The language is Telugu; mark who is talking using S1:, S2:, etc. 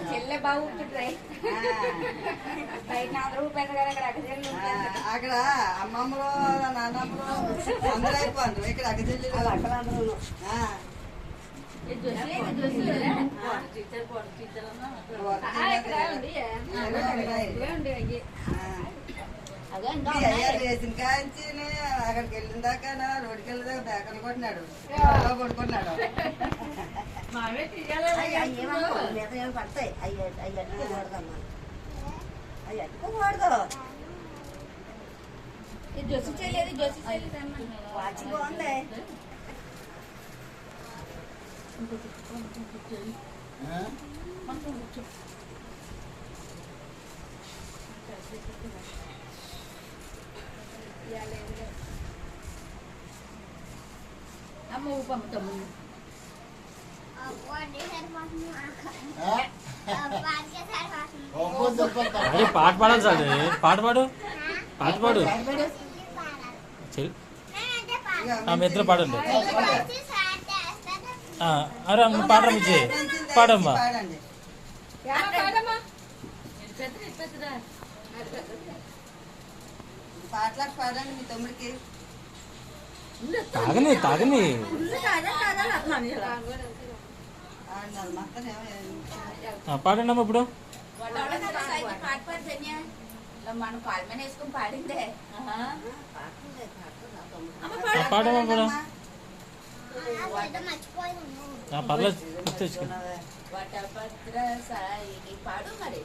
S1: చెల్లె బాగుంటుంటాయి బయట అందరూ పెద్ద కదా
S2: అక్కడ అమ్మమ్మలో నాన్నమ్మలో అందరూ అయిపోయింది ఇక్కడ అక్కచెల్లెలు అక్కలందరూ వేసిన కాంచి అక్కడికి వెళ్ళిన దాకా రోడ్డుకి వెళ్ళేదాకా బేకలు కొట్టినాడు కొడుకున్నాడు పడతాయి అయ్యి అట్టుకోకూడదమ్మా అయ్యి అట్టుకోకూడదు
S1: జొసి చేయలేదు జొసి చేయలేదు
S2: వాచి బాగుంది
S1: అమ్మ ఊపమ్ముతాము
S3: అరే పాట పాడాలి సార్ పాట పాడు పాట పాడు మీ ఇద్దరు పాడండి అరే పాడరా విజయ్ పాడమ్మా
S2: పాటలకు పాడండి మీ తమ్ముడికి
S3: తాగని తాగని పాడండి అమ్మ ఇప్పుడు
S1: మనం కాల్మని వేసుకుని పాడిందే
S3: పాడమ్మా కూడా పర్లేదు తెచ్చుకో
S1: వటభద్ర సాయి పాడు మరి